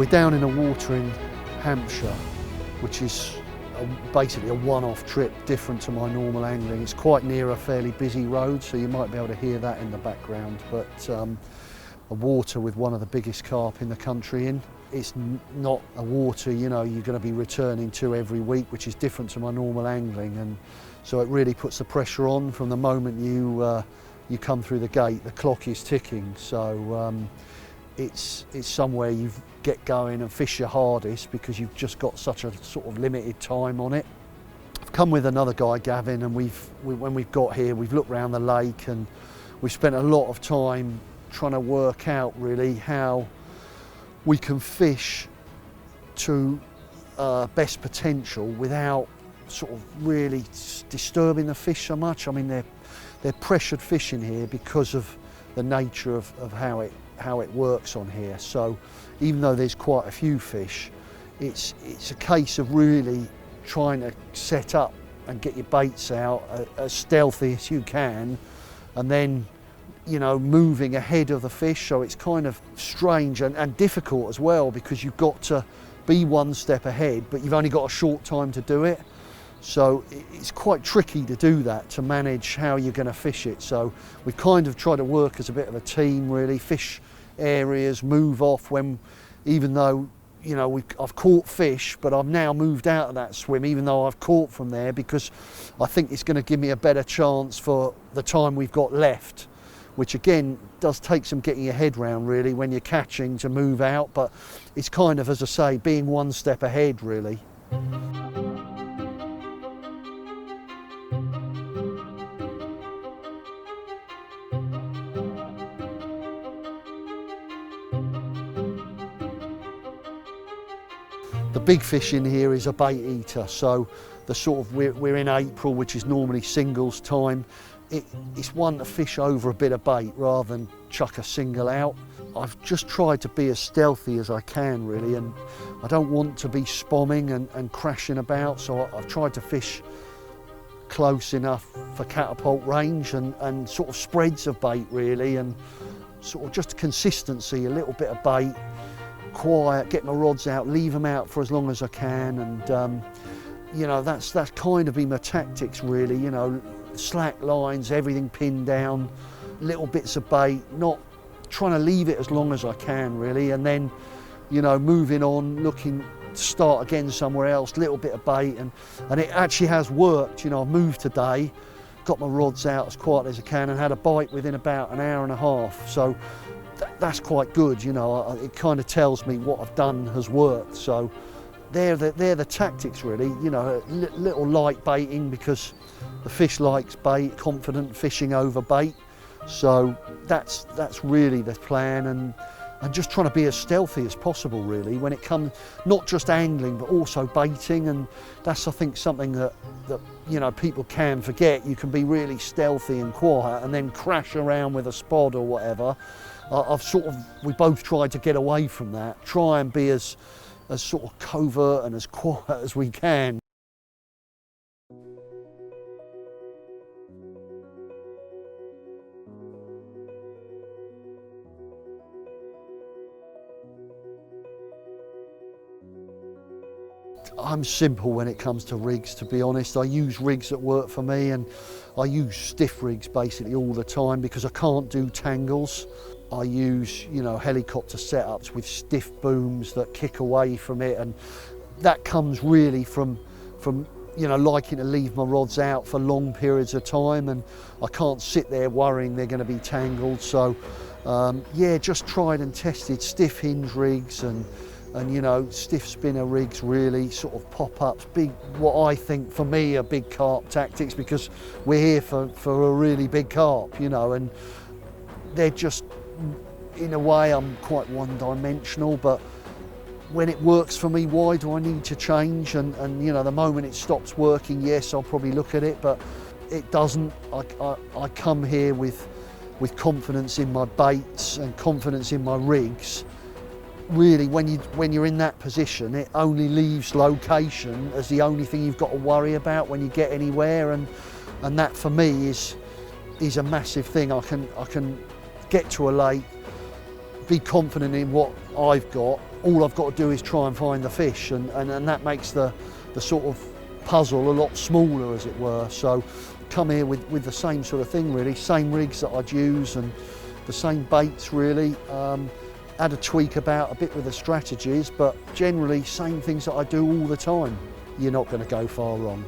We're down in a water in Hampshire, which is basically a one-off trip, different to my normal angling. It's quite near a fairly busy road, so you might be able to hear that in the background, but a water with one of the biggest carp in the country in. It's not a water, you know, you're going to be returning to every week, which is different to my normal angling, and so it really puts the pressure on from the moment you come through the gate. The clock is ticking, so it's somewhere you get going and fish your hardest because you've just got such a sort of limited time on it. I've come with another guy, Gavin, and when we've got here, we've looked around the lake and we've spent a lot of time trying to work out really how we can fish to best potential without sort of really disturbing the fish so much. I mean, they're pressured fishing here because of the nature of how it works on here. So even though there's quite a few fish, it's a case of really trying to set up and get your baits out as stealthy as you can, and then, you know, moving ahead of the fish. So it's kind of strange and difficult as well, because you've got to be one step ahead, but you've only got a short time to do it. So it's quite tricky to do that, to manage how you're going to fish it. So we kind of try to work as a bit of a team, really, fish areas, move off when, even though, you know, I've caught fish, but I've now moved out of that swim, even though I've caught from there, because I think it's going to give me a better chance for the time we've got left, which again does take some getting your head round really when you're catching, to move out, but it's kind of, as I say, being one step ahead really. The big fish in here is a bait eater, so the sort of, we're in April, which is normally singles time. It's one to fish over a bit of bait rather than chuck a single out. I've just tried to be as stealthy as I can really, and I don't want to be spomming and crashing about, so I've tried to fish close enough for catapult range and sort of spreads of bait really, and sort of just consistency, a little bit of bait, quiet, get my rods out, leave them out for as long as I can, and you know, that's kind of been my tactics really, you know, slack lines, everything pinned down, little bits of bait, not trying to leave it as long as I can really, and then, you know, moving on, looking to start again somewhere else, little bit of bait, and it actually has worked. You know, I've moved today, got my rods out as quiet as I can, and had a bite within about an hour and a half, so that's quite good, you know. It kind of tells me what I've done has worked. So they're the tactics really, you know, little light baiting because the fish likes bait, confident fishing over bait. So that's really the plan, and just trying to be as stealthy as possible really when it comes, not just angling but also baiting, and that's, I think, something that you know, people can forget. You can be really stealthy and quiet and then crash around with a spot or whatever. We both tried to get away from that, try and be as sort of covert and as quiet as we can. I'm simple when it comes to rigs, to be honest. I use rigs that work for me, and I use stiff rigs basically all the time because I can't do tangles. I use, you know, helicopter setups with stiff booms that kick away from it, and that comes really from you know, liking to leave my rods out for long periods of time, and I can't sit there worrying they're going to be tangled. So yeah, just tried and tested stiff hinge rigs and you know, stiff spinner rigs really, sort of pop-ups, big, what I think for me are big carp tactics, because we're here for a really big carp, you know, and they're just, in a way, I'm quite one-dimensional, but when it works for me, why do I need to change? And you know, the moment it stops working, yes, I'll probably look at it, but it doesn't. I come here with confidence in my baits and confidence in my rigs. Really, when you're in that position, it only leaves location as the only thing you've got to worry about when you get anywhere, and that for me is a massive thing. I can get to a lake, be confident in what I've got. All I've got to do is try and find the fish, and that makes the sort of puzzle a lot smaller, as it were. So come here with the same sort of thing really, same rigs that I'd use and the same baits really. Add a tweak about a bit with the strategies, but generally same things that I do all the time. You're not going to go far wrong.